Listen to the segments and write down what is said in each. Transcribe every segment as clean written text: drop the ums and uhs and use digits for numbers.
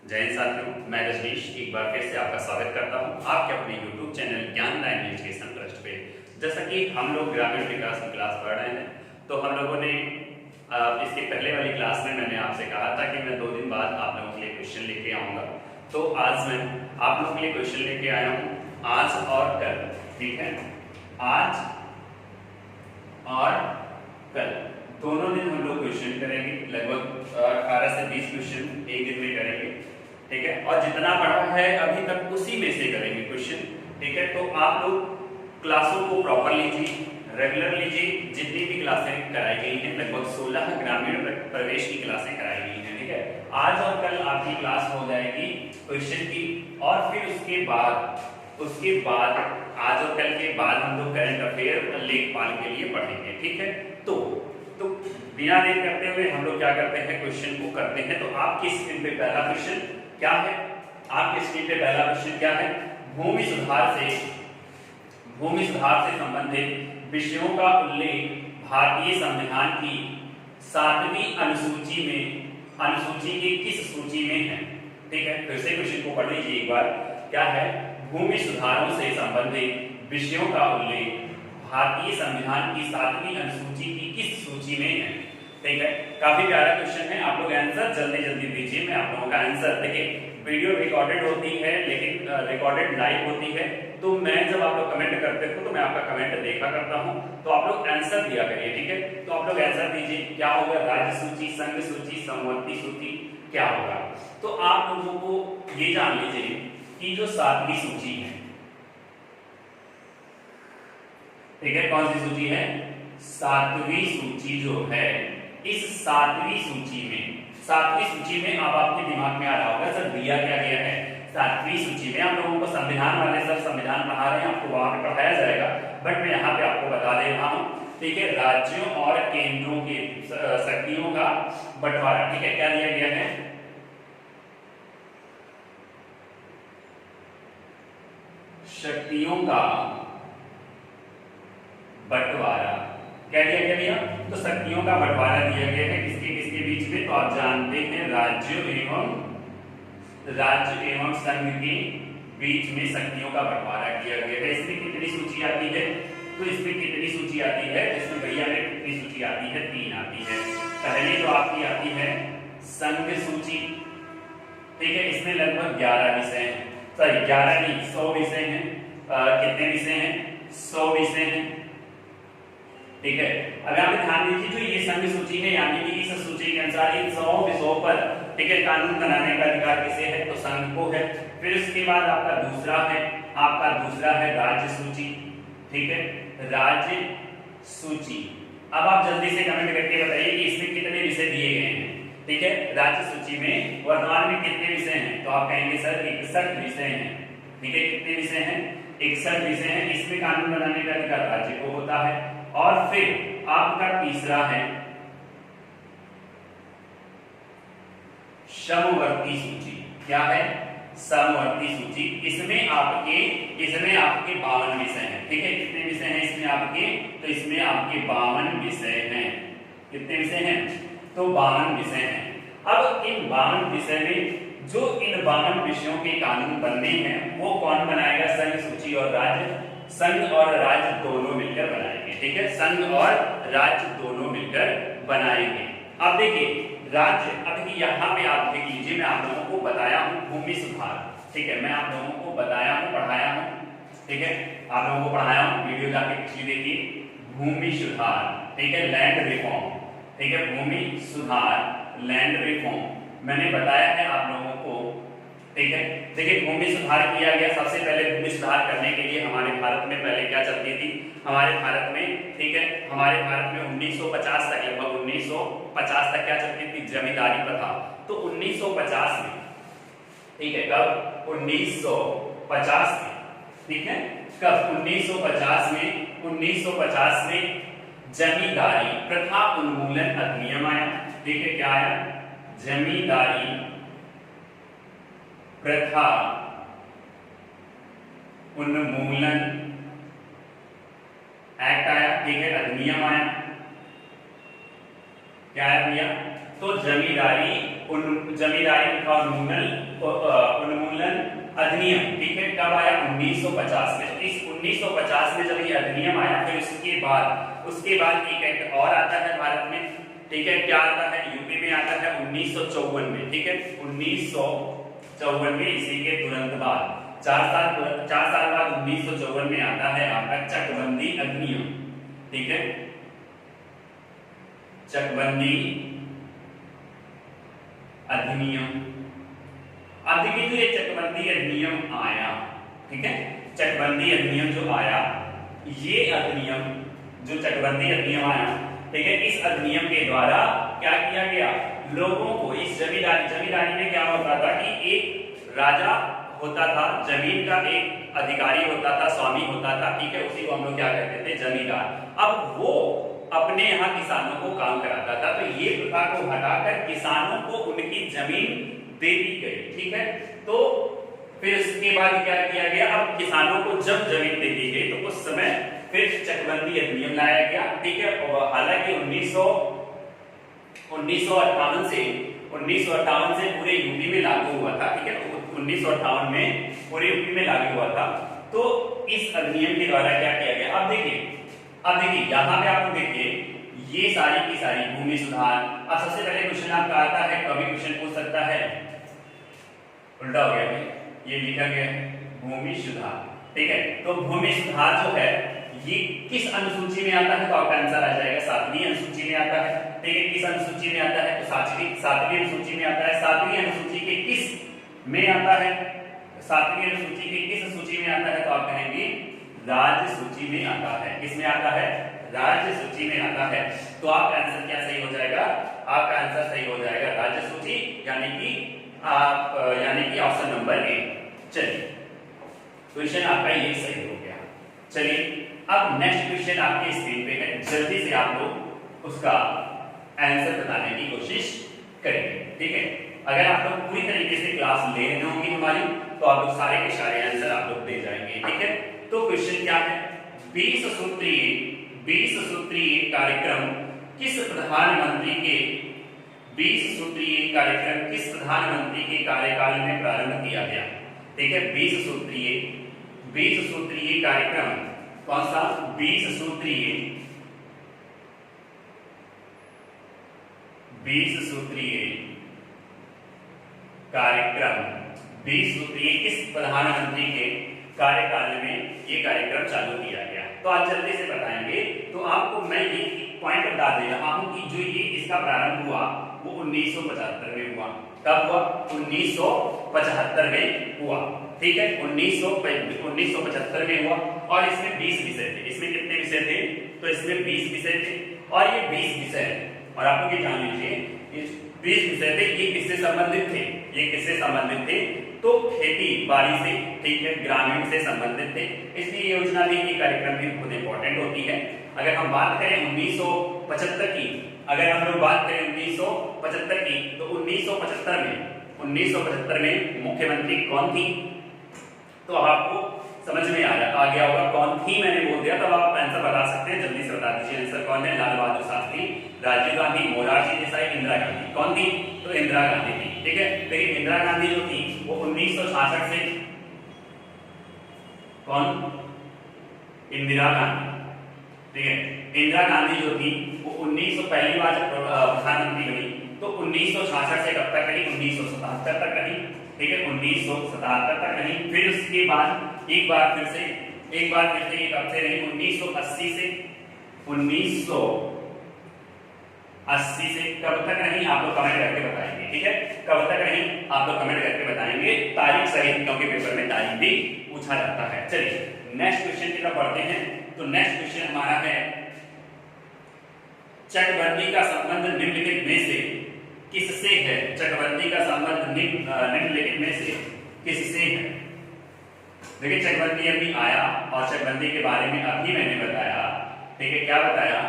जय हिंद साथियों, मैं रजनीश एक बार फिर से आपका स्वागत करता हूं आपके अपने YouTube चैनल ज्ञान लाइन एजुकेशन ट्रस्ट पे। जैसा कि हम लोग ग्रामीण विकास की क्लास पढ़ रहे हैं, तो हम लोगों ने इसके पहले वाली क्लास में मैंने आपसे कहा था कि मैं 2 दिन बाद आप लोगों के लिए क्वेश्चन लेके आऊंगा। तो आज मैं आप लोगों के लिए क्वेश्चन लेके आया हूँ आज और कल। ठीक है, आज और कल दोनों दिन हम लोग क्वेश्चन करेंगे। लगभग 18 से 20 क्वेश्चन एक दिन में करेंगे। ठीक है, और जितना पढ़ा है अभी तक उसी में से करेंगे क्वेश्चन। ठीक है, तो आप लोग क्लासों को प्रॉपर लीजिए, रेगुलर लीजिए। जितनी भी क्लासें कराई गई हैं, लगभग 16 ग्रामीण प्रवेश की क्लासें कराई गई हैं। ठीक है, आज और कल आपकी क्लास हो जाएगी क्वेश्चन की, और फिर उसके बाद आज और कल के बाद हम लोग करंट अफेयर लेखपाल के लिए पढ़ेंगे। ठीक है, तो बिना देर करते हुए हम लोग क्या करते हैं, क्वेश्चन को करते हैं। तो आपकी स्क्रीन पे पहला क्वेश्चन क्या है? आपकी स्क्रीन पे पहला क्वेश्चन क्या है? भूमि सुधार से संबंधित विषयों का उल्लेख भारतीय संविधान की 7वीं अनुसूची की किस सूची में है? ठीक है, फिर से क्वेश्चन को पढ़ लीजिए एक बार। क्या है? भूमि सुधारों से संबंधित विषयों का उल्लेख भारतीय संविधान की 7वीं अनुसूची की किस सूची में है? ठीक है, काफी प्यारा क्वेश्चन है। आप लोग आंसर जल्दी जल्दी दीजिए। मैं आप लोगों का आंसर, देखिए वीडियो रिकॉर्डेड होती है, लेकिन रिकॉर्डेड लाइव होती है, तो मैं जब आप लोग कमेंट करते हो तो मैं आपका कमेंट देखा करता हूं, तो आप लोग आंसर दिया करिए। ठीक है, तो आप लोग आंसर दीजिए। क्या होगा? राज्य सूची, संघ सूची, समवर्ती सूची, क्या होगा? तो आप लोगों को ये जान लीजिए कि जो 7वीं सूची है, ठीक है, कौन सी सूची है? 7वीं सूची जो है, इस 7वीं सूची में अब आपके दिमाग में आ रहा होगा सर दिया क्या गया है 7वीं सूची में। आप लोगों को संविधान वाले सर संविधान पढ़ा रहे हैं, आपको वहां पे पढ़ाया जाएगा, बट मैं यहाँ पे आपको बता दे रहा हूँ। ठीक है, राज्यों और केंद्रों के शक्तियों का बंटवारा। ठीक है, क्या दिया गया है? शक्तियों का बंटवारा। क्या दिया गया भैया? तो शक्तियों का बंटवारा दिया गया है किसके किसके बीच में? तो आप जानते हैं राज्य एवं संघ के बीच में शक्तियों का बंटवारा किया गया है। इसमें कितनी सूची आती है? तो इसमें कितनी सूची आती है? इसमें भैया में कितनी सूची आती है? 3 आती है। पहले तो आपकी आती है संघ सूची। ठीक है, इसमें लगभग 11 विषय हैं, सॉरी 11 नहीं 100 विषय हैं। कितने विषय हैं? 100 विषय हैं। ठीक है, अब यहाँ पे ध्यान दीजिए, जो ये संघ सूची है, यानी कि इस सूची के अनुसार इन 100 विषयों पर, ठीक है, कानून बनाने का अधिकार किसे है? तो संघ को है। फिर उसके बाद आपका दूसरा है राज्य सूची। ठीक है, राज्य सूची। अब आप जल्दी से कमेंट करके बताइए कि इसमें कितने विषय दिए गए हैं। ठीक है, राज्य सूची में वर्तमान में कितने विषय हैं? तो आप कहेंगे सर 61 विषय हैं। ठीक है, कितने विषय हैं? 61 विषय हैं। इसमें कानून बनाने का अधिकार राज्य को होता है। और फिर आपका तीसरा है समवर्ती सूची। क्या है? समवर्ती सूची। इसमें आपके 52 विषय हैं। ठीक है, कितने विषय हैं इसमें आपके? तो इसमें आपके 52 विषय हैं। कितने विषय हैं? तो 52 विषय हैं। अब इन 52 विषय में जो इन 52 विषयों के कानून बनने हैं, वो कौन बनाएगा? संघ सूची और राज्य, संघ और राज्य दोनों मिलकर बनाएंगे। ठीक है, संघ और राज्य दोनों मिलकर बनाएंगे। अब देखिए राज्य, अब देखिए यहाँ पे आप देख लीजिए, मैं आप लोगों को बताया हूँ भूमि सुधार। ठीक है, मैं आप लोगों को बताया हूँ, पढ़ाया हूँ। ठीक है, आप लोगों को पढ़ाया हूँ, वीडियो जाके पिछली देखिए। भूमि सुधार, ठीक है, लैंड रिफॉर्म। ठीक है, भूमि सुधार, लैंड रिफॉर्म मैंने बताया है आप लोगों को। ठीक है, देखिए भूमि सुधार किया गया। सबसे पहले भूमि सुधार करने के लिए हमारे भारत में पहले क्या चलती थी? हमारे भारत में, ठीक है, हमारे भारत में 1950 तक, लगभग 1950 तक क्या चलती थी? जमींदारी प्रथा। तो 1950 में, ठीक है, कब? 1950 में। ठीक है, कब? 1950 में जमींदारी प्रथा उन्मूलन अधिनियम आया। ठीक है, क्या आया? जमींदारी प्रथा उन्मूलन एक्ट आया। ठीक है, अधिनियम आया। क्या आया भैया? तो जमींदारी तथा उन्मूलन अधिनियम, ठीक है, कब आया? 1950 में। इस 1950 में जब ये अधिनियम आया, फिर उसके बाद एक एक्ट और आता है भारत में, ठीक है, क्या आता है? यूपी में आता है 1954 में, ठीक है, 1954 में। इसी के तुरंत बाद 4 साल बाद 1954 में आता है आपका चकबंदी अधिनियम, ठीक है, चकबंदी अधिनियम। अब देखिए जो ये चकबंदी अधिनियम आया, ठीक है, चकबंदी अधिनियम जो आया, ये अधिनियम जो चकबंदी अधिनियम आया, ठीक है, इस अधिनियम के द्वारा क्या किया गया? लोगों को इस जमींदारी में क्या होता था कि एक राजा होता था, जमीन का एक अधिकारी होता था, स्वामी होता था, ठीक है, उसी को हम लोग क्या कहते थे? जमींदार। अब वो अपने यहाँ किसानों को काम कराता था, तो ये प्रथा को हटाकर किसानों को उनकी जमीन दे दी गई, ठीक है। तो फिर उसके बाद क्या किया गया? अब किसानों को जब जमीन दे दी गई तो उस समय फिर चकबंदी अधिनियम लाया गया, ठीक है। हालांकि 1958 से पूरे यूपी में लागू हुआ था, ठीक है, 1958 में पूरे यूपी में लागू हुआ था। तो इस अधिनियम के द्वारा क्या किया गया? अब देखिए यहाँ पे आपको देखिए ये सारी की सारी भूमि सुधार। अब सबसे पहले क्वेश्चन आपका आता है, कभी क्वेश्चन पूछ सकता है, उल्टा हो गया है, ये लिखा गया है भूमि सुधार, ठीक है। तो भूमि सुधार जो है ये किस अनुसूची में आता है? तो आपका आंसर आ जाएगा 7वीं अनुसूची में आता है, ठीक है। किस अनुसूची में आता है? तो 7वीं अनुसूची में आता है। 7वीं अनुसूची के किस में आता है? 7वीं अनुसूची के किस सूची में आता है? तो आप कहेंगे राज्य सूची में आता है। किस में आता है? राज्य सूची में आता है। तो आपका आंसर क्या सही हो जाएगा? आपका आंसर सही हो जाएगा राज्य सूची, यानी कि ऑप्शन नंबर ए। चलिए क्वेश्चन आपका ये सही हो गया। चलिए अब नेक्स्ट क्वेश्चन आपके स्क्रीन पे है, जल्दी से आप लोग उसका आंसर बताने की कोशिश करेंगे, ठीक है। अगर आप लोग पूरी तरीके से क्लास ले रहे होंगे हमारी, तो आप लोग सारे के सारे आंसर आप लोग दे जाएंगे, ठीक है। तो क्वेश्चन क्या है? 20 सूत्रीय कार्यक्रम किस प्रधानमंत्री के कार्यकाल में प्रारंभ किया गया? ठीक है, 20 सूत्रीय कार्यक्रम, कौन सा? 20 सूत्रीय कार्यक्रम, 20 सूत्रीय किस प्रधानमंत्री के कार्यकाल में ये कार्यक्रम चालू किया गया? तो आज जल्दी से बताएंगे। तो आपको मैं ये पॉइंट बता दे रहा हूं कि जो ये इसका प्रारंभ हुआ वो 1975 में हुआ। कब हुआ? 1975 में हुआ, ठीक है, 1975 में हुआ। और इसमें 20 विषय थे। इसमें कितने विषय थे? तो इसमें 20 विषय थे, और ये 20 विषय है। और आप लोग ये जान लीजिए, ये 20 विषय थे, ये किससे संबंधित थे? ये किससे संबंधित थे? तो खेती बाड़ी से, ठीक है, ग्रामीण से संबंधित थे। इसलिए योजना भी, ये कार्यक्रम भी बहुत इंपॉर्टेंट होती है। अगर हम बात करें 1975 की, अगर हम लोग बात करें 1975 की, तो 1975 में मुख्यमंत्री कौन थी? तो आपको समझ में आ गया होगा कौन थी, मैंने बोल दिया, तब आप आंसर बता सकते हैं। जल्दी से बता दीजिए आंसर कौन है? लाल बहादुर शास्त्री, राजीव गांधी, मोरारजी देसाई, इंदिरा गांधी। कौन थी? तो इंदिरा गांधी थी, ठीक है। लेकिन इंदिरा गांधी जो थी वो 1966 से, कौन? इंदिरा गांधी, ठीक है। इंदिरा गांधी जो थी वो 1900 पहली बार जब प्रधानमंत्री बनी तो 1966 से कब तक रही? 1977 तक रही, ठीक है, 1977 तक रही। फिर उसके बाद एक बार फिर से ये कब से रही? 1980 से, 1980 से कब तक रही? आप लोग कमेंट करके बताएंगे, ठीक है, कब तक रही? आप लोग कमेंट करके बताएंगे तारीख सहित, क्योंकि पेपर में तारीख भी पूछा जाता है। चलिए नेक्स्ट क्वेश्चन की तरफ बढ़ते हैं। तो नेक्स्ट क्वेश्चन हमारा है, चकबंदी का संबंध निम्नलिखित में से किससे है? चकबंदी का संबंध निम्नलिखित में से किससे है? देखिए चकबंदी अभी आया, और चकबंदी के बारे में अभी मैंने बताया, ठीक है, क्या बताया?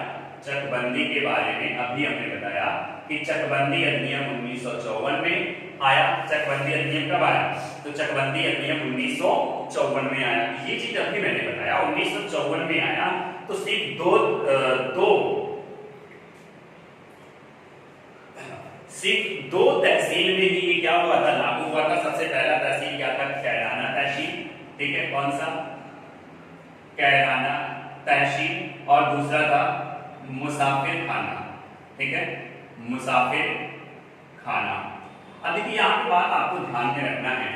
चकबंदी के बारे में अभी हमने बताया कि चकबंदी अधिनियम 1954 में आया। चकबंदी अधिनियम कब आया? तो चकबंदी अधिनियम 1954 में आया। ये चीज अभी मैंने बताया 1954 में आया। तो सिर्फ 2 तहसील में ही ये क्या हुआ था, लागू हुआ था। सबसे पहला तहसील क्या था, कैराना तहसील, ठीक है, कौन सा, कैराना तहसील, और दूसरा था मुसाफिर खाना, ठीक है, मुसाफिर खाना। अब देखिए यहाँ पे बात आपको ध्यान में रखना है,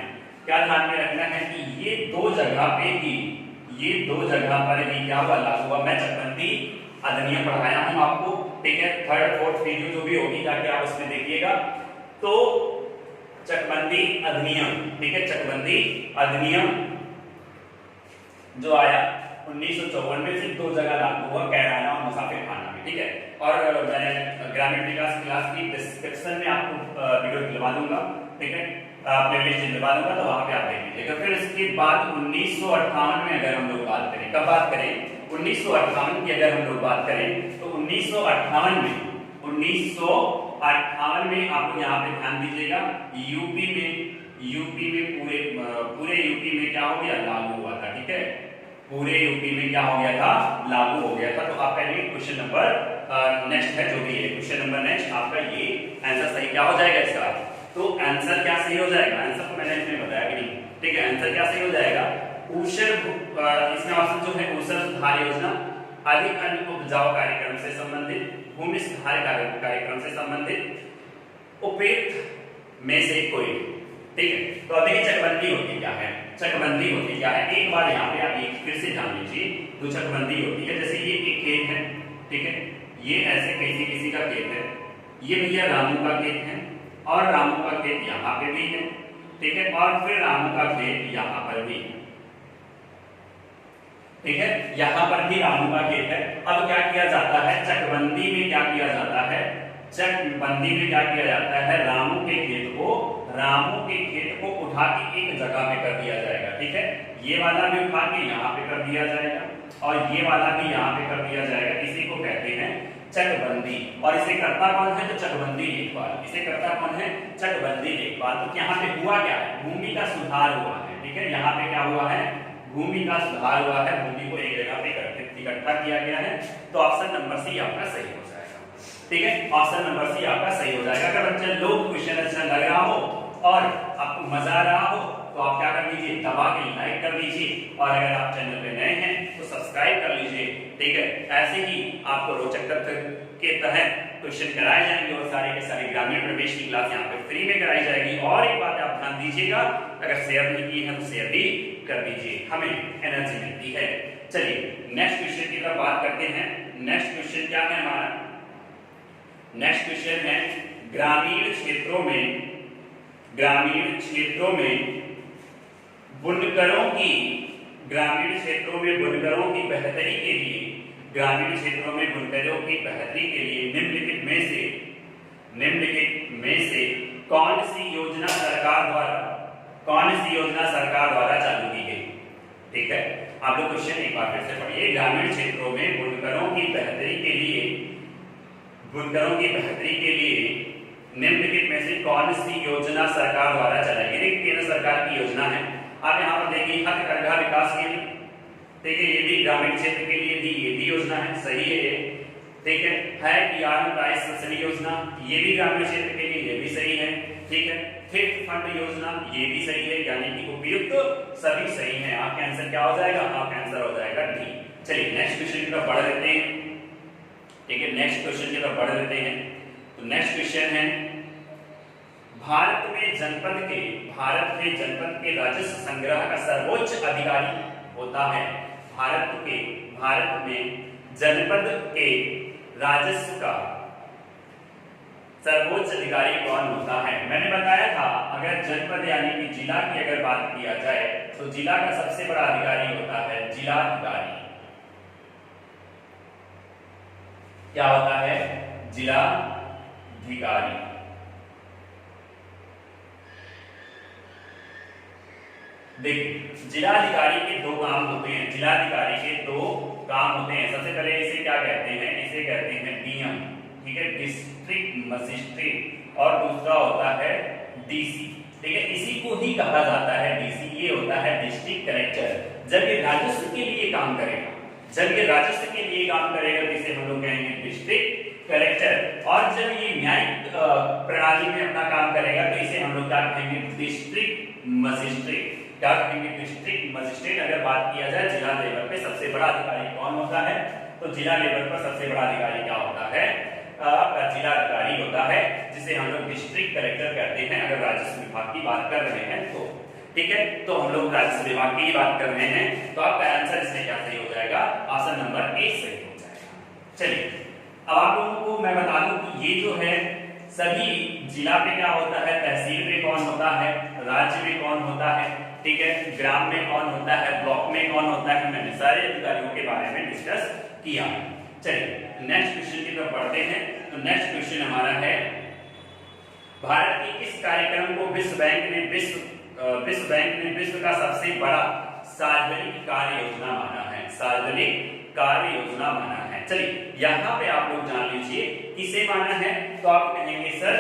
क्या ध्यान में रखना है कि ये 2 जगह पे ही, ये 2 जगह पर ही क्या हुआ, लागू हुआ। मैं चकबंदी अधिनियम पढ़ाया हूं आपको, ठीक है, 3rd 4th वीडियो जो भी होगी जाके आप उसमें देखिएगा। तो चकबंदी अधिनियम, ठीक है, चकबंदी अधिनियम जो आया 1954 में, सिर्फ 2 जगह लागू हुआ, कैराना और मुसाफिर खाना में, ठीक है। और मैंने ग्रामीण विकास क्लास की डिस्क्रिप्शन में आपको वीडियो दिलवा दूंगा, ठीक है, प्लेलिस्ट दिलवा दूंगा, तो वहां पे आप देख लीजिएगा। फिर इसके बाद 1958 में अगर हम लोग बात करें, कब बात करें, 1958 की अगर हम लोग बात करें, तो 1958 में आप लोग यहाँ पे ध्यान दीजिएगा, यूपी में पूरे यूपी में क्या हो गया, लागू हुआ था, ठीक है, पूरे यूपी में क्या हो गया था, लागू हो गया था। तो आपका ये क्वेश्चन नंबर नेक्स्ट है, जो भी है क्वेश्चन नंबर नेक्स्ट आपका ये आंसर सही क्या हो जाएगा इसका, तो आंसर क्या सही हो जाएगा, आंसर तो मैंने इसमें बताया कि नहीं, ठीक है, आंसर क्या सही हो जाएगा, ऊषर, इसमें ऑप्शन जो है ऊषर सुधार योजना, अधिक अन्न उपजाऊ कार्यक्रम से संबंधित, भूमि सुधार कार्यक्रम से संबंधित, उपयुक्त में से कोई, ठीक है। तो अब देखिए चकबंदी होती क्या है, चकबंदी होती क्या है, एक बार यहाँ पे आप एक फिर से जान लीजिए। तो चकबंदी होती है, जैसे ये एक खेत है, ठीक है, ये ऐसे किसी का खेत है, ये भैया रामू का खेत है, और रामू का खेत यहाँ पे भी है, ठीक है, और फिर रामू का खेत यहाँ पर भी, ठीक है, यहाँ पर भी रामू का खेत है। अब क्या किया जाता है, चकबंदी में क्या किया जाता है, चकबंदी में क्या किया जाता है, रामू के खेत को उठा के एक जगह पे कर दिया जाएगा, ठीक है, ये वाला भी उठा के यहाँ पे कर दिया जाएगा, और ये वाला भी यहाँ पे कर दिया जाएगा। इसी को कहते हैं चकबंदी। और इसे करता कौन है, तो चकबंदी लेखपाल, इसे करता कौन है, चकबंदी लेखपाल। तो यहाँ पे हुआ क्या है, भूमि का सुधार हुआ है, ठीक है, यहाँ पे क्या हुआ है, भूमि का सुधार हुआ है, भूमि को एक जगह पे इकट्ठा किया गया है। तो ऑप्शन नंबर सी आपका सही हो जाएगा, ठीक है, ऑप्शन नंबर सी आपका सही हो जाएगा। अगर बच्चे लोग क्वेश्चन अच्छा लग रहा हो और आपको मजा आ रहा हो तो आप क्या कर लीजिए, दबा के लाइक कर लीजिए, और अगर आप चैनल पे नए हैं तो सब्सक्राइब कर लीजिए, ठीक है। ऐसे ही आपको रोचक तथ्य के तहत क्वेश्चन कराए जाएंगे, और सारे के सारे ग्रामीण प्रवेश की क्लास यहाँ पे फ्री में कराई जाएगी। और एक बात आप ध्यान दीजिएगा, अगर शेयर नहीं की है तो शेयर भी कर दीजिए, हमें एनर्जी मिलती है। चलिए नेक्स्ट क्वेश्चन की तरफ बात करते हैं। नेक्स्ट क्वेश्चन क्या है हमारा, नेक्स्ट क्वेश्चन है ग्रामीण क्षेत्रों में बुनकरों की, ग्रामीण क्षेत्रों में बुनकरों की बेहतरी के लिए, ग्रामीण क्षेत्रों में बुनकरों की बेहतरी के लिए निम्नलिखित में से कौन सी योजना सरकार द्वारा चालू की गई, ठीक है। आप लोग क्वेश्चन एक बार फिर से पढ़िए, ग्रामीण क्षेत्रों में बुनकरों की बेहतरी के लिए निम्नलिखित में से कौन सी योजना सरकार द्वारा चलाई गई, केंद्र सरकार की योजना है। आप यहाँ पर देखिए हथकरघा विकास केंद्र, ठीक है, ये भी ग्रामीण क्षेत्र के लिए भी, ये भी योजना है, सही है ये, ठीक है कि प्राइस सब्सिडी योजना, ये भी ग्रामीण क्षेत्र के लिए, ये भी सही है, ठीक है। फिफ्थ फंड योजना, ये भी सही है, यानी कि उपयुक्त सभी सही है। आपका आंसर क्या हो जाएगा, आपका आंसर हो जाएगा डी। चलिए नेक्स्ट क्वेश्चन की तरफ बढ़ लेते हैं, ठीक है, नेक्स्ट क्वेश्चन की तरफ बढ़ लेते हैं। तो नेक्स्ट क्वेश्चन है, भारत में जनपद के राजस्व संग्रह का सर्वोच्च अधिकारी होता है। भारत में जनपद के राजस्व का सर्वोच्च अधिकारी कौन होता है। मैंने बताया था अगर जनपद यानी कि जिला की अगर बात किया जाए तो जिला का सबसे बड़ा अधिकारी होता है जिलाधिकारी। क्या होता है, जिलाधिकारी। देखिए जिलाधिकारी के 2 काम होते हैं, जिलाधिकारी के 2 काम होते हैं। सबसे पहले इसे क्या कहते हैं, इसे कहते हैं डीएम, ठीक है, डिस्ट्रिक्ट मजिस्ट्रेट, और दूसरा होता है डीसी, ठीक है, इसी को ही कहा जाता है डीसी, ये होता है डिस्ट्रिक्ट कलेक्टर। जब ये राजस्व के लिए काम करेगा, तो इसे हम लोग कहेंगे डिस्ट्रिक्ट कलेक्टर। और जब ये न्यायिक प्रणाली में अपना काम करेगा तो इसे हम लोग क्या कहेंगे, डिस्ट्रिक्ट मजिस्ट्रेट। क्या कहेंगे, डिस्ट्रिक्ट मजिस्ट्रेट। अगर बात किया जाए जिला लेवल पे सबसे बड़ा अधिकारी कौन होता है, तो जिला लेवल पर सबसे बड़ा अधिकारी क्या होता है, आपका जिला अधिकारी होता है, जिसे हम लोग डिस्ट्रिक्ट कलेक्टर कहते हैं अगर राजस्व विभाग की बात कर रहे हैं तो। ठीक है, तो हम लोग राजस्व विभाग की बात कर रहे हैं, तो आपका आंसर इसमें क्या सही हो जाएगा, ऑप्शन नंबर ए सही हो जाएगा। चलिए अब आप लोगों को मैं बता दूं कि ये जो है सभी जिला पे क्या होता है, तहसील में कौन होता है, राज्य में कौन होता है, ठीक है, ग्राम में कौन होता है, ब्लॉक में कौन होता है, मैंने सारे अधिकारियों के बारे में डिस्कस किया। चलिए नेक्स्ट क्वेश्चन की तरफ बढ़ते हैं। तो नेक्स्ट क्वेश्चन हमारा है, भारत के किस कार्यक्रम को विश्व बैंक ने विश्व का सबसे बड़ा सार्वजनिक कार्य योजना माना है, सार्वजनिक कार्य योजना माना है। चलिए यहाँ पे आप लोग जान लीजिए किसे माना है, तो आप कहेंगे सर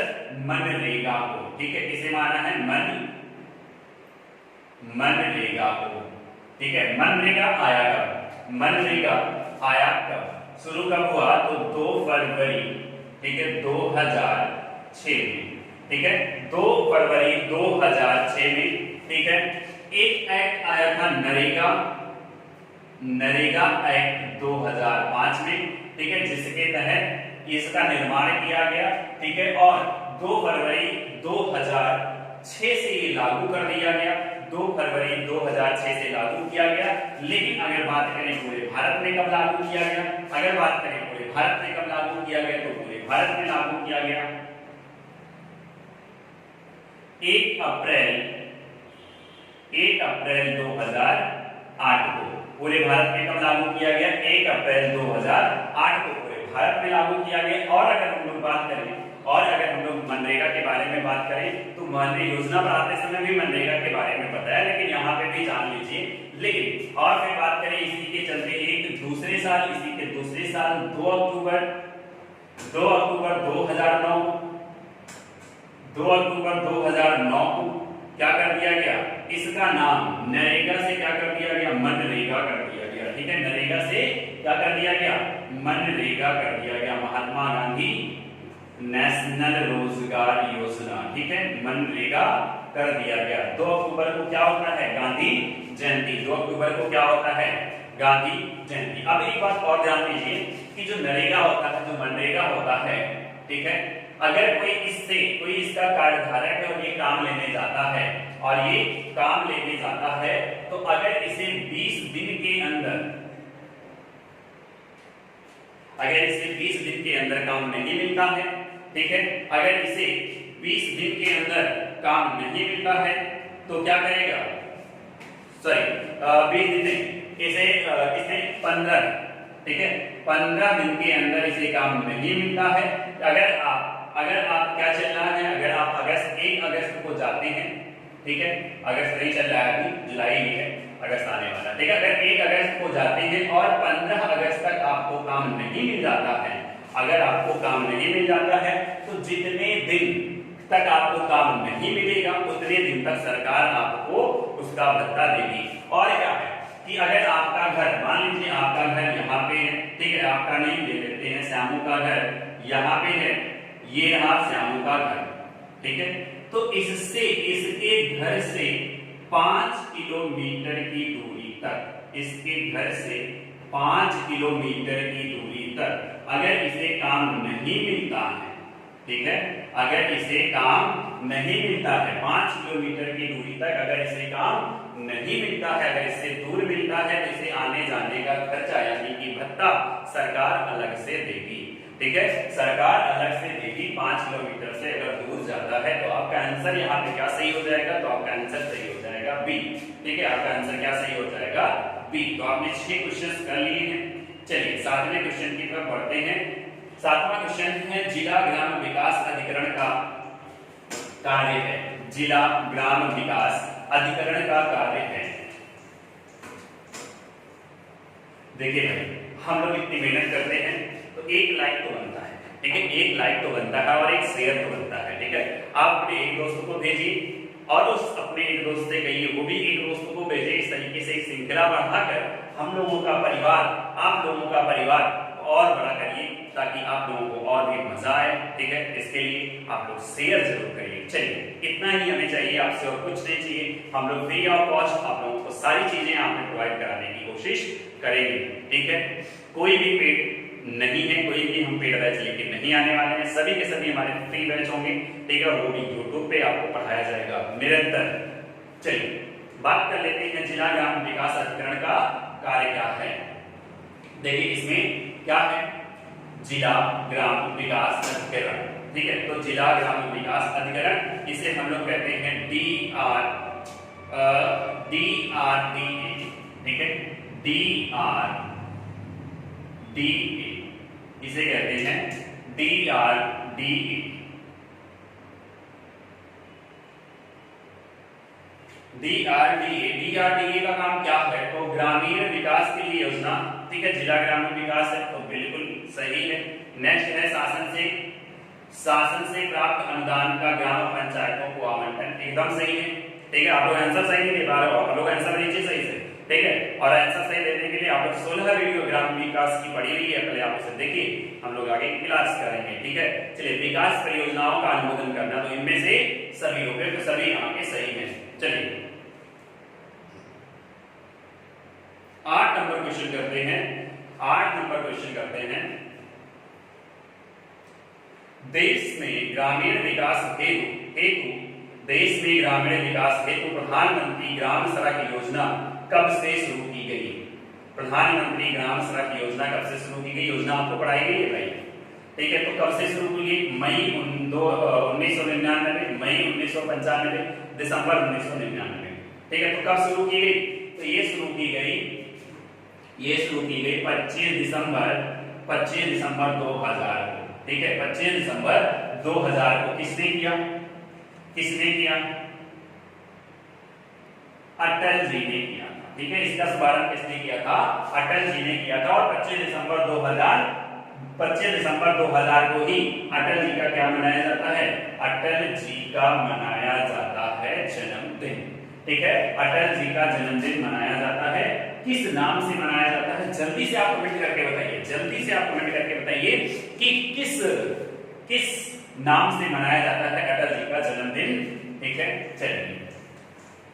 मनरेगा को। ठीक है, किसे माना है, मनरेगा को। ठीक है, मनरेगा आया कब, मनरेगा आया कब, शुरू कब हुआ, तो 2 फरवरी, ठीक है, 2006 में। ठीक है, 2 फरवरी 2006 में। ठीक है, एक एक्ट आया था नरेगा एक्ट 2005 में। ठीक है, जिसके तहत इसका निर्माण किया गया। ठीक है, और 2 फरवरी 2006 से ये लागू कर दिया गया, 2 फरवरी 2006 से लागू किया गया। लेकिन अगर बात करें पूरे भारत में कब लागू किया गया, अगर बात करें पूरे भारत में कब लागू किया गया, तो पूरे भारत में लागू किया गया 1 अप्रैल 2008 को। पूरे भारत में कब लागू किया गया, 1 अप्रैल 2008 को पूरे भारत में लागू किया गया। और अगर हम लोग बात करें, और अगर हम लोग मनरेगा के बारे में बात करें, तो मनरेगा योजना बनाते समय भी मनरेगा के बारे में बताया, लेकिन यहाँ पे भी जान लीजिए। लेकिन और फिर बात करें इसी के चलते एक दूसरे साल, इसी के दूसरे साल 2 अक्टूबर 2009 को क्या कर दिया गया, इसका नाम नरेगा से क्या कर दिया गया, मनरेगा कर दिया गया। ठीक है, नरेगा से क्या कर दिया गया, मनरेगा कर दिया गया, महात्मा गांधी नेशनल रोजगार योजना। ठीक है, मनरेगा कर दिया गया। 2 अक्टूबर को क्या होता है, गांधी जयंती। 2 अक्टूबर को क्या होता है, गांधी जयंती। अब एक बात और ध्यान दीजिए कि जो नरेगा होता है, जो मनरेगा होता है, ठीक है, अगर कोई इसका कार्यधारक है और ये काम लेने जाता है, और ये काम लेने जाता है, तो अगर इसे 20 दिन के अंदर, अगर इसे 20 दिन के अंदर काम नहीं मिलता है, ठीक है, अगर इसे 20 दिन के अंदर काम नहीं मिलता है, तो क्या करेगा, सॉरी 20 दिन नहीं, इसे 15, ठीक है, 15 दिन के अंदर इसे काम नहीं मिलता है। अगर आप क्या चल रहा है, अगर आप 1 अगस्त को जाते हैं, ठीक है, अगस्त नहीं चल रहा है अभी, जुलाई ही है, अगस्त आने वाला, ठीक है, अगर 1 अगस्त को जाते हैं और 15 अगस्त तक आपको काम नहीं मिल जाता है, अगर आपको काम नहीं मिल जाता है, तो जितने दिन तक आपको काम नहीं मिलेगा उतने दिन तक सरकार आपको उसका भत्ता देगी। और क्या है कि अगर आपका घर, मान लीजिए आपका घर यहाँ पे है, ठीक है, आपका नहीं ले लेते हैं, श्यामू का घर यहाँ पे है, ये रहा श्यामू का घर, ठीक है, तो इसके घर से 5 किलोमीटर की दूरी तक, इसके घर से 5 किलोमीटर की दूरी तक अगर इसे काम नहीं मिलता है, ठीक है, अगर इसे काम नहीं मिलता है 5 किलोमीटर की दूरी तक अगर इसे काम नहीं मिलता है, अगर इससे दूर मिलता है, तो इसे आने जाने का खर्चा यानी कि भत्ता सरकार अलग से देगी। ठीक है, सरकार अलग से देगी 5 किलोमीटर से अगर दूर जाता है। तो आपका आंसर यहाँ पे क्या सही हो जाएगा, तो आपका आंसर सही हो जाएगा बी। ठीक है, आपका आंसर क्या सही हो जाएगा, बी। तो आपने 6 क्वेश्चन कर लिए हैं। चलिए 7वें क्वेश्चन की तरफ बढ़ते हैं। 7वां क्वेश्चन है, जिला ग्राम विकास अधिकरण का कार्य है, जिला ग्राम विकास अधिकरण का कार्य है। देखिए भाई, हम लोग इतनी मेहनत करते हैं तो 1 लाइक तो बनता है, ठीक है, 1 लाइक तो बनता है और 1 शेयर तो बनता है। ठीक है, आप अपने एक दोस्त को भेजिए और उस अपने एक दोस्त से कहिए वो भी एक दोस्त को भेजे। इस तरीके से एक श्रृंखला बढ़ाकर हम लोगों का परिवार, आप लोगों का परिवार और बड़ा करिए। ताकि आप लोगों को और भी मजा आए। ठीक है, इसके लिए आप लोग शेयर जरूर करिए। चलिए इतना ही हमें चाहिए, आपसे और कुछ नहीं चाहिए। हम लोग फ्री ऑफ कॉस्ट आप लोगों को सारी चीजें आपने प्रोवाइड कराने की कोशिश करेंगे। ठीक है, कोई भी पेड नहीं है, कोई भी हम पेड बैच लेके नहीं आने वाले हैं। सभी के सभी हमारे फ्री बैच होंगे। ठीक है, वो भी यूट्यूब पे आपको पढ़ाया जाएगा निरंतर। चलिए बात कर लेते हैं जिला ग्राम विकास अधिकरण का कार्य क्या है। देखिए इसमें क्या है, जिला ग्राम विकास अधिकरण। ठीक है, तो जिला ग्राम विकास अधिकरण इसे हम लोग कहते हैं DRDA। ठीक है, DRDA इसे कहते हैं DRDA। DRDA का काम क्या है, तो ग्रामीण विकास के लिए योजना। ठीक है, जिला ग्रामीण विकास है तो बिल्कुल सही है। नेक्स्ट है शासन से प्राप्त अनुदान का ग्राम पंचायतों को आवंटन, एकदम सही है। ठीक है, आप लोग आंसर सही नहीं दे पा रहे हो, आप लोग आंसर लीजिए सही से। ठीक है, और आंसर सही देने के लिए आप लोग 16 वीडियो ग्राम विकास की पढ़ी हुई है, पहले आप उसे देखिए, हम लोग आगे क्लास करेंगे। ठीक है, चलिए विकास परियोजनाओं का अनुमोदन करना, तो इनमें से सभी हो गए, तो सभी यहाँ के सही हैं। चलिए 8 नंबर क्वेश्चन करते हैं। 8 नंबर क्वेश्चन करते हैं, देश में ग्रामीण विकास हेतु प्रधानमंत्री ग्राम सड़क योजना कब से शुरू की गई। प्रधानमंत्री ग्राम सड़क योजना कब से शुरू की गई, योजना आपको पढ़ाई गई है भाई। ठीक है, तो कब से शुरू की गई, मई 1999, मई 1995, दिसंबर 1999। ठीक है, तो कब शुरू की गई, तो ये शुरू की गई 25 दिसंबर 2000 को। ठीक है, 25 दिसंबर 2000 को किसने किया, अटल जी ने किया था। ठीक है, इसका शुभारंभ किसने किया था, अटल जी ने किया था। और 25 दिसंबर 2000 को ही अटल जी का क्या मनाया जाता है, अटल जी का मनाया जाता है जन्मदिन। ठीक है, अटल जी का जन्मदिन मनाया जाता है। किस नाम से मनाया जाता है, जल्दी से आप कमेंट करके बताइए, कि किस नाम से मनाया जाता है अटल जी का जन्मदिन। ठीक है, चलिए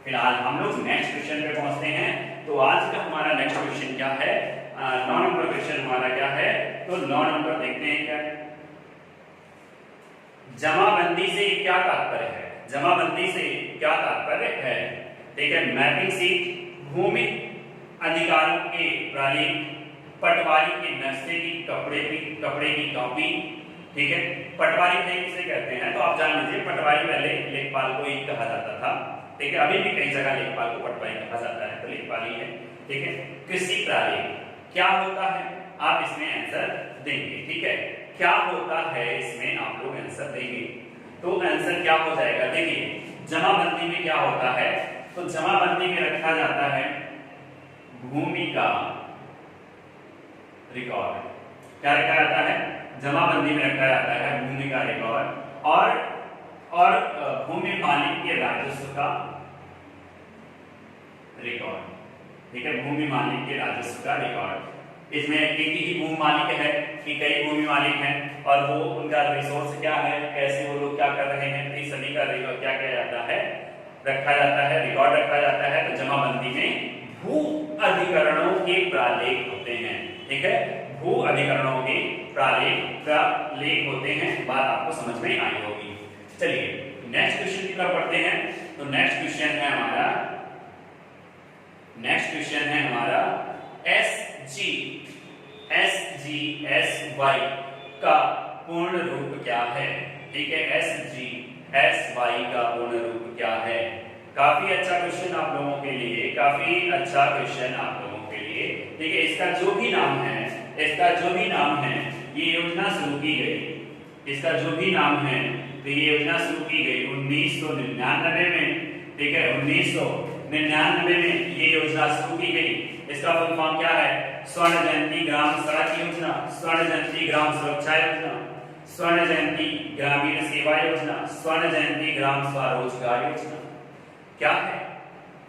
फिलहाल हम लोग नेक्स्ट क्वेश्चन पे पहुंचते हैं। तो आज का हमारा नेक्स्ट क्वेश्चन क्या है, 9 नंबर क्वेश्चन हमारा क्या है, तो 9 नंबर देखते हैं क्या है। जमाबंदी से क्या तात्पर्य है, जमाबंदी से क्या तात्पर्य है। ठीक है, मैपिंग सीट, भूमि अधिकारों के प्रारूप, पटवारी के नक्शे की कपड़े की कॉपी। ठीक है, पटवारी किसे कहते हैं, तो आप जान लीजिए पटवारी पहले लेखपाल को ही कहा जाता था। ठीक है, अभी भी कई जगह लेखपाल को पटवारी कहा जाता है, तो लेखपाल ही है। ठीक है, कृषि प्रारूप क्या होता है, आप इसमें आंसर देंगे। ठीक है, क्या होता है इसमें आप लोग आंसर देंगे, तो आंसर क्या हो जाएगा, देखिए जमाबंदी में क्या होता है, तो जमाबंदी में रखा जाता है भूमि का रिकॉर्ड। क्या रखा जाता है, जमाबंदी में रखा जाता है भूमि का रिकॉर्ड और भूमि मालिक के राजस्व का रिकॉर्ड। ठीक है, भूमि मालिक के राजस्व का रिकॉर्ड। इसमें एक ही भूमि मालिक है कि कई भूमि मालिक हैं और वो उनका रिसोर्स क्या है, कैसे वो लोग क्या कर रहे हैं, इस सभी का रिकॉर्ड क्या किया जाता है, रखा जाता है, रिकॉर्ड रखा जाता है। तो जमाबंदी में भू अधिकरणों के प्रालेख होते हैं। ठीक है, भू अधिकरणों के प्रालेख होते हैं। बात आपको समझ में आई होगी। चलिए नेक्स्ट क्वेश्चन की तरफ बढ़ते हैं। तो नेक्स्ट क्वेश्चन है हमारा SGSY का पूर्ण रूप क्या है। ठीक है, SGSY का पूर्ण रूप क्या है। काफी अच्छा क्वेश्चन आप लोगों के लिए, काफी अच्छा क्वेश्चन आप लोगों के लिए। ठीक है, इसका जो भी नाम है ये योजना शुरू की गई, इसका जो भी नाम है तो ये योजना शुरू की गई 1999 में। ठीक है, 1999 में ये योजना शुरू की गई। इसका फुल फॉर्म क्या है, स्वर्ण जयंती ग्राम सड़क योजना, स्वर्ण जयंती ग्राम सुरक्षा योजना, स्वर्ण जयंती ग्रामीण सेवा योजना, स्वर्ण जयंती ग्राम स्वरोजगार योजना। क्या है,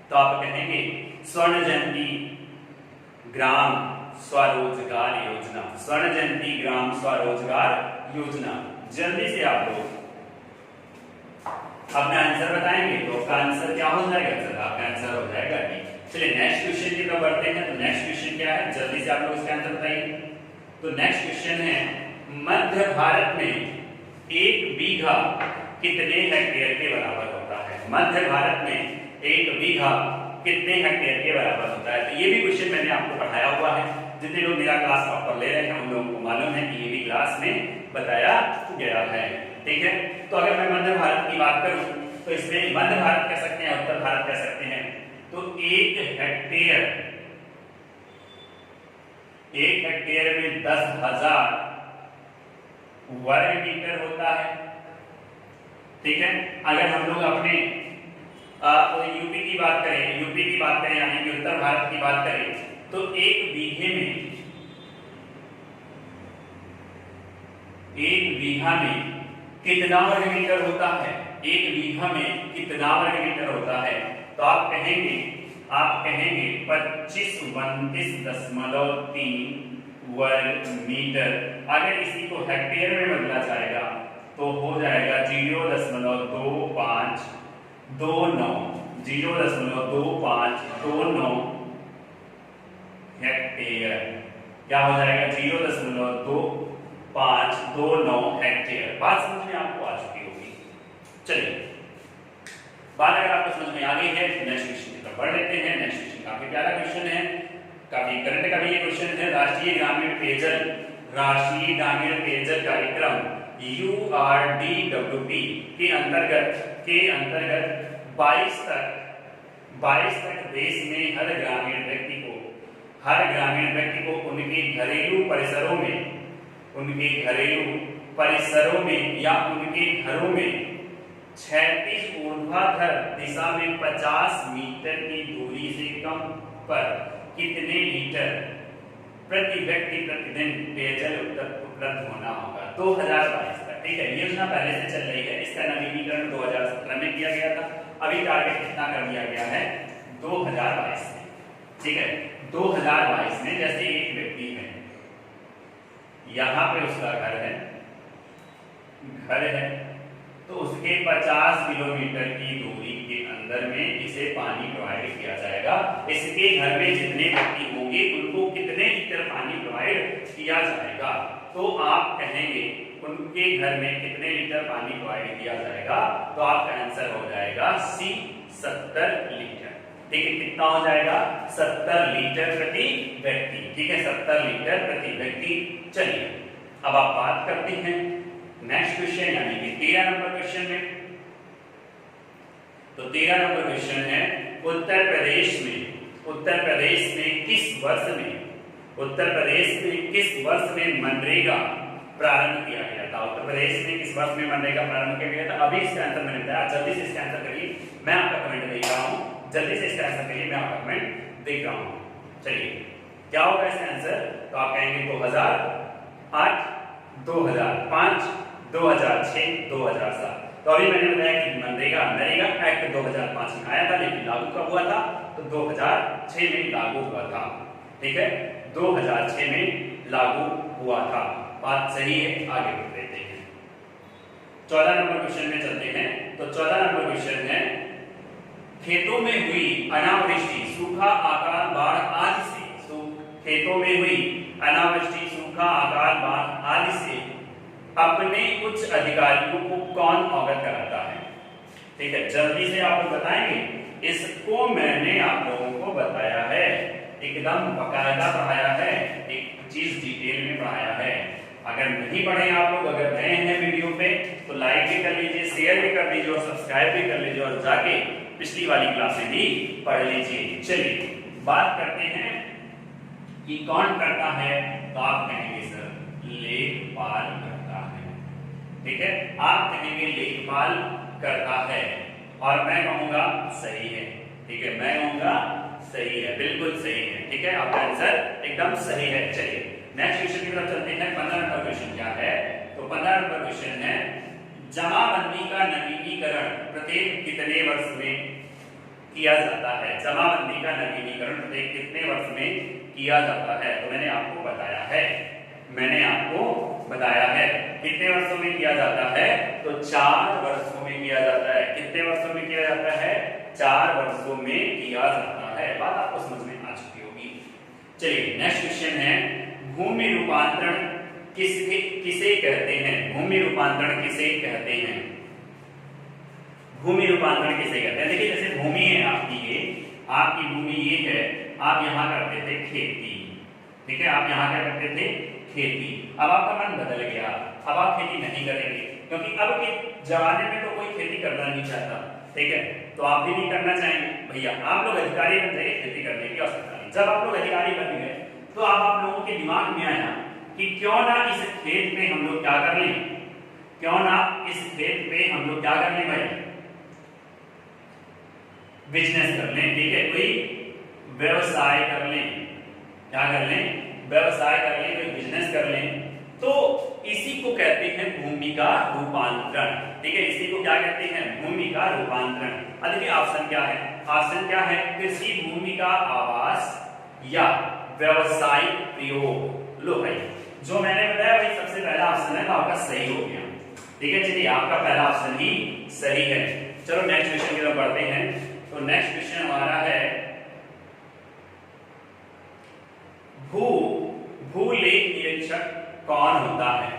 तो आप कहेंगे स्वर्ण जयंती ग्राम स्वरोजगार योजना, स्वर्ण जयंती ग्राम स्वरोजगार योजना। जल्दी से आप लोग अपना आंसर बताएंगे तो आपका आंसर क्या हो जाएगा? सर आपका आंसर हो जाएगा डी। चलिए नेक्स्ट क्वेश्चन की तरफ बढ़ते हैं। तो नेक्स्ट क्वेश्चन क्या है, जल्दी से आप लोग इसका आंसर बताइए। तो नेक्स्ट क्वेश्चन है, मध्य भारत में 1 बीघा कितने हेक्टेयर के बराबर होता है? मध्य भारत में 1 बीघा कितने हेक्टेयर के बराबर होता है? तो ये भी क्वेश्चन मैंने आपको पढ़ाया हुआ है। जितने लोग मेरा क्लास प्रॉपर ले रहे हैं उन लोगों को मालूम है कि ये भी क्लास में बताया गया है। ठीक है, तो अगर मैं मध्य भारत की बात करूं तो इसमें मध्य भारत कह सकते हैं, उत्तर भारत कह सकते हैं। तो 1 हेक्टेयर में 10,000 वर्ग मीटर होता है। ठीक है, अगर हम लोग अपने यूपी की बात करें यानी कि उत्तर भारत की बात करें तो 1 बीघा में कितना वर्ग मीटर होता है? 1 बीघा में कितना वर्ग मीटर होता है? तो आप कहेंगे 2529.3 वर्ग मीटर। अगर इसी को हेक्टेयर में बदला जाएगा तो हो जाएगा 0.2529 हेक्टेयर। क्या हो जाएगा? 0.2529 हेक्टेयर। बात समझ में आपको आ चुकी होगी। चलिए, बात अगर आपको समझ में आ गई है तो नेक्स्ट क्वेश्चन की तरफ बढ़ लेते हैं। नेक्स्ट क्वेश्चन काफी प्यारा क्वेश्चन है, काफी करंट का भी ये क्वेश्चन है। राष्ट्रीय ग्रामीण पेयजल कार्यक्रम URDWP के अंतर्गत 22 तक देश में हर ग्रामीण व्यक्ति को उनके घरेलू परिसरों में या उनके घरों में 36 ऊर्ध्वाधर दिशा में 50 मीटर की दूरी से कम पर कितने लीटर प्रति व्यक्ति प्रतिदिन पेयजल उपलब्ध होना होगा? 2022 तक। ठीक है, योजना पहले से चल रही है, इसका नवीनीकरण 2017 में किया गया था। अभी टारगेट कितना कर दिया गया है? 2022 में। ठीक है, 2022 में जैसे एक व्यक्ति है, यहाँ पे उसका घर है तो उसके 50 किलोमीटर की दूरी के अंदर में इसे पानी प्रोवाइड किया जाएगा। इसके घर में जितने व्यक्ति होंगे उनको कितने लीटर पानी प्रोवाइड किया जाएगा? तो आप कहेंगे उनके घर में कितने लीटर पानी प्रोवाइड किया जाएगा? तो आपका आंसर हो जाएगा सी, 70 लीटर। ठीक है, कितना हो जाएगा? 70 लीटर प्रति व्यक्ति। ठीक है, 70 लीटर प्रति व्यक्ति। चलिए, अब आप बात करते हैं नेक्स्ट क्वेश्चन यानी कि 13 नंबर क्वेश्चन में। तो 13 नंबर क्वेश्चन है, उत्तर प्रदेश में किस वर्ष में मनरेगा प्रारंभ किया गया था? उत्तर प्रदेश में किस वर्ष में मनरेगा प्रारंभ किया गया था? अभी इसका आंसर मैंने बताया, जल्दी से इसका आंसर करिए, मैं आपका कमेंट देख रहा हूं। जल्दी से इसका आंसर करिए, मैं आपका कमेंट देख रहा हूं। चलिए, क्या होगा इसका आंसर? तो आप कहेंगे 2008, 2005, 2006, 2007। तो अभी मैंने बताया कि नरेगा एक्ट 2005 में आया था, लेकिन लागू कब हुआ था? तो 2006 में लागू हुआ था। ठीक है, 2006 में लागू हुआ था। बात सही है, आगे बढ़ लेते हैं। 14 नंबर क्वेश्चन में चलते हैं। तो 14 नंबर क्वेश्चन है, खेतों में हुई अनावृष्टि, सूखा, अकाल, बाढ़ आदि से अपने उच्च अधिकारियों को कौन अवगत कराता है? ठीक है, जल्दी से आप लोग बताएंगे। इसको मैंने आप लोगों को बताया है, एकदम बकायदा पढ़ाया है, एक चीज डिटेल में पढ़ाया है। अगर नहीं पढ़े आप लोग, अगर नए हैं वीडियो पे तो लाइक भी कर लीजिए, शेयर भी कर लीजिए और सब्सक्राइब भी कर लीजिए और जाके पिछली वाली क्लासें भी पढ़ लीजिए। चलिए, बात करते हैं कि कौन करता है। तो आप कहेंगे सर लेखपाल करता है। ठीक है, आप कहेंगे लेखपाल करता है और मैं कहूंगा सही है। ठीक है, मैं कहूंगा सही है, बिल्कुल सही है। ठीक है, आपका आंसर एकदम सही है। चलिए नेक्स्ट क्वेश्चन की तरफ चलते हैं। 15 नंबर क्वेश्चन क्या है? तो 15 नंबर क्वेश्चन है, जमाबंदी का नवीनीकरण प्रत्येक कितने वर्ष में किया जाता है? जमाबंदी का नवीनीकरण प्रत्येक कितने वर्ष में किया जाता है। तो मैंने आपको बताया है, मैंने आपको बताया है कितने वर्षों में किया जाता है, तो 4 वर्षों में किया जाता है। कितने वर्षों में किया जाता है, 4 वर्षों में किया जाता है। बात आपको समझ में आ चुकी होगी। चलिए नेक्स्ट क्वेश्चन है, भूमि रूपांतरण किसे कहते हैं? भूमि रूपांतरण किसे कहते हैं? भूमि रूपांतरण किसे कहते हैं? देखिए जैसे भूमि है आपकी, ये आपकी भूमि ये है, आप यहाँ करते थे खेती, ठीक है, आप यहाँ क्या करते थे, खेती। अब आपका मन बदल गया, अब आप खेती नहीं करेंगे, क्योंकि अब के जमाने में तो कोई खेती करना नहीं चाहता, ठीक है, तो आप भी नहीं करना चाहेंगे। भैया आप लोग अधिकारी बन गए, खेती करने की आवश्यकता नहीं। जब आप लोग अधिकारी बन गए तो अब आप लोगों के दिमाग में आया कि क्यों ना इस खेत में हम लोग क्या कर लें, क्यों ना इस खेत पे हम लोग क्या कर लें भाई, बिजनेस कर लें, ठीक है, कोई व्यवसाय कर लें, क्या कर लें, व्यवसाय कर लें, कोई बिजनेस कर लें। तो इसी को कहते हैं भूमि का रूपांतरण, ठीक है, इसी को क्या कहते हैं, भूमि का रूपांतरण। अब देखिए ऑप्शन क्या है, ऑप्शन क्या है, कृषि भूमि का आवास या व्यवसायिक प्रयोग। लो भाई जो मैंने बताया भाई सबसे पहला ऑप्शन है, तो आपका सही हो गया, ठीक है। चलिए आपका पहला ऑप्शन ही सही है। चलो नेक्स्ट क्वेश्चन की तरफ बढ़ते हैं। तो नेक्स्ट क्वेश्चन हमारा है, भूलेख निरीक्षक कौन होता है?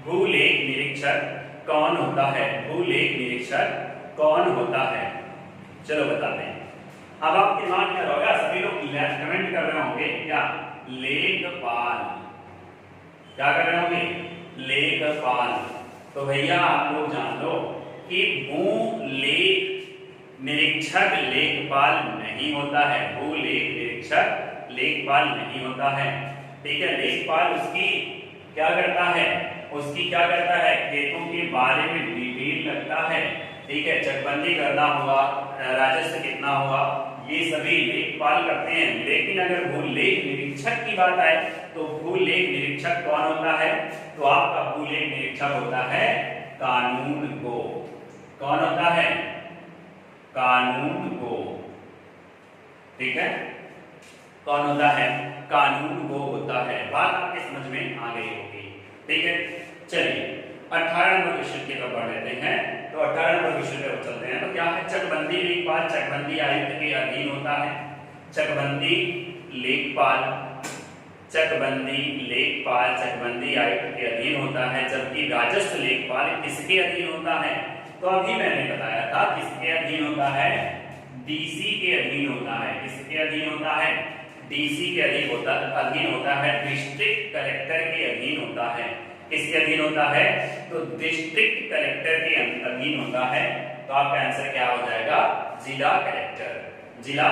भूलेख निरीक्षक कौन होता है? भूलेख निरीक्षक कौन होता है? चलो बताते हैं। अब आपके दिमाग में होगा, सभी लोग कमेंट कर रहे होंगे क्या, लेखपाल, क्या कर रहे होंगे, लेखपाल। तो भैया आप लोग जान लो कि भूलेख निरीक्षक लेखपाल नहीं होता है, भूलेख निरीक्षक लेखपाल नहीं होता है, ठीक है। लेखपाल उसकी क्या करता है, उसकी क्या करता है, खेतों के बारे में डिटेल रखता है, ठीक है, चकबंदी करना होगा, राजस्व कितना होगा, ये सभी लेखपाल करते हैं। लेकिन अगर भूलेख निरीक्षक की बात आए तो भूलेख निरीक्षक कौन होता है, तो आपका भूलेख निरीक्षक होता है कानून गो। कौन होता है, कानून गो, ठीक है, कौन होता है, कानून गो होता है। बात आपके समझ में आ गई होगी, ठीक है। चलिए 18 नंबर क्वेश्चन की तरफ बढ़ लेते हैं। तो 18 नंबर क्वेश्चन पे चलते हैं। तो क्या है, चकबंदी लेखपाल चकबंदी आयुक्त के अधीन होता है। चकबंदी लेखपाल, चकबंदी लेखपाल चकबंदी आयुक्त के अधीन होता है, जबकि राजस्व लेखपाल किसके अधीन होता है? तो अभी मैंने बताया था किसके अधीन होता है, डीसी के अधीन होता है। किसके अधीन होता है, डीसी के अधीन होता है, डिस्ट्रिक्ट कलेक्टर के अधीन होता है। किसके अधीन होता है, तो डिस्ट्रिक्ट कलेक्टर के अधीन होता है। तो आपका आंसर क्या हो जाएगा, जिला कलेक्टर, जिला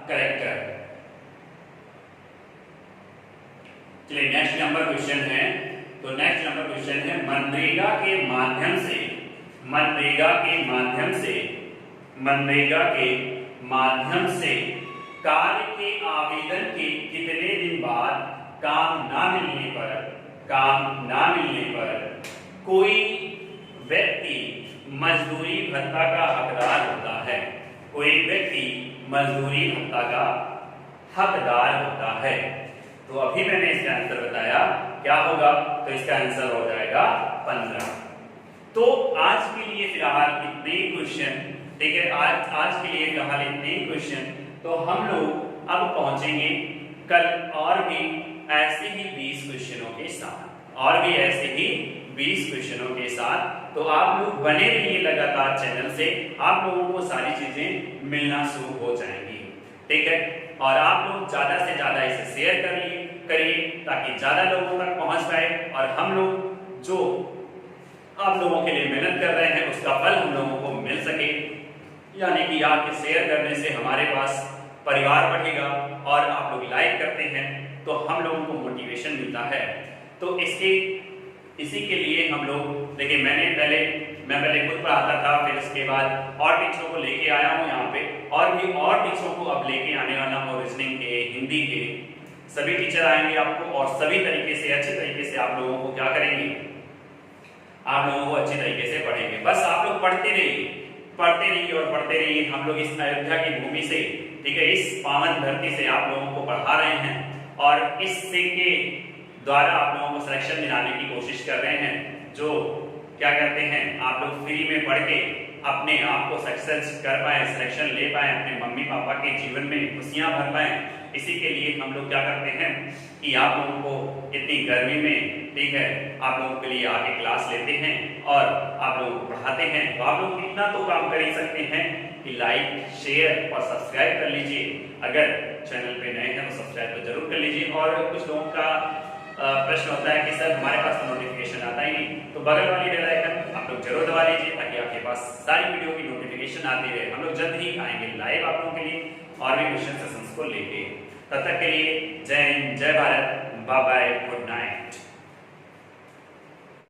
कलेक्टर। चलिए नेक्स्ट नंबर क्वेश्चन है। तो नेक्स्ट नंबर क्वेश्चन है, मनरेगा के माध्यम से, मनरेगा के माध्यम से, मनरेगा के माध्यम से कार्य के आवेदन के कितने दिन बाद काम ना मिलने पर, काम ना मिलने पर कोई व्यक्ति मजदूरी भत्ता का हकदार होता है? कोई व्यक्ति मजदूरी भत्ता का हकदार होता है। तो अभी मैंने इसका आंसर बताया, क्या होगा, तो इसका आंसर हो जाएगा 15। तो आज के लिए फिलहाल इतने क्वेश्चन, ठीक है, आज के लिए फिलहाल इतने क्वेश्चन। तो हम लोग अब पहुंचेंगे कल और भी ऐसे ही 20 क्वेश्चनों के साथ, और भी ऐसे ही 20 क्वेश्चनों के साथ। तो आप लोग बने रहिए लगातार चैनल से, आप लोगों को सारी चीजें मिलना शुरू हो जाएंगी, ठीक है। और आप लोग ज्यादा से ज्यादा इसे शेयर करिए ताकि ज्यादा लोगों तक पहुंच पाए, और हम लोग जो आप लोगों के लिए मेहनत कर रहे हैं उसका फल हम लोगों को मिल सके। यानी कि आपके शेयर करने से हमारे पास परिवार बढ़ेगा, और आप लोग लाइक करते हैं तो हम लोगों को मोटिवेशन मिलता है। तो इसी के लिए हम लोग, देखिए मैं पहले खुद पढ़ाता था, फिर इसके बाद और टीचरों को लेके आया हूँ यहाँ पे, और भी और टीचरों को अब लेके आने वाला हूँ, रीजनिंग के, हिंदी के, सभी टीचर आएंगे आपको, और सभी तरीके से अच्छे तरीके से आप लोगों को क्या करेंगे, आप लोगों को अच्छे तरीके से पढ़ेंगे। बस आप लोग पढ़ते रहिए, पढ़ते रहिए और पढ़ते रहिए। हम लोग इस अयोध्या की भूमि से, ठीक है, इस पावन धरती से आप लोगों को पढ़ा रहे हैं, और इससे के द्वारा आप लोगों को सिलेक्शन दिलाने की कोशिश कर रहे हैं, जो क्या करते हैं आप लोग फ्री में पढ़ के अपने आप को सक्सेस कर पाए, सिलेक्शन ले पाए, अपने मम्मी पापा के जीवन में खुशियां भर पाए। इसी के लिए हम लोग क्या करते हैं कि आप लोगों को इतनी गर्मी में, ठीक है, आप लोगों के लिए आगे क्लास लेते हैं और आप लोगों को पढ़ाते हैं। तो आप लोग इतना तो काम कर ही सकते हैं कि लाइक, शेयर और सब्सक्राइब कर लीजिए। अगर चैनल पे नए हैं तो सब्सक्राइब तो जरूर कर लीजिए। और कुछ लोगों का प्रश्न होता है कि सर हमारे पास तो नोटिफिकेशन आता ही नहीं, तो बगल वाली बेल आइकन आप लोग जरूर दबा लीजिए ताकि आपके पास सारी वीडियो की नोटिफिकेशन आती रहे। हम लोग जल्द ही आएंगे लाइव आप लोगों के लिए और भी क्वेश्चन सेशंस को लेके। तब तक के लिए जय हिंद, जय Bharat, bye bye, good night.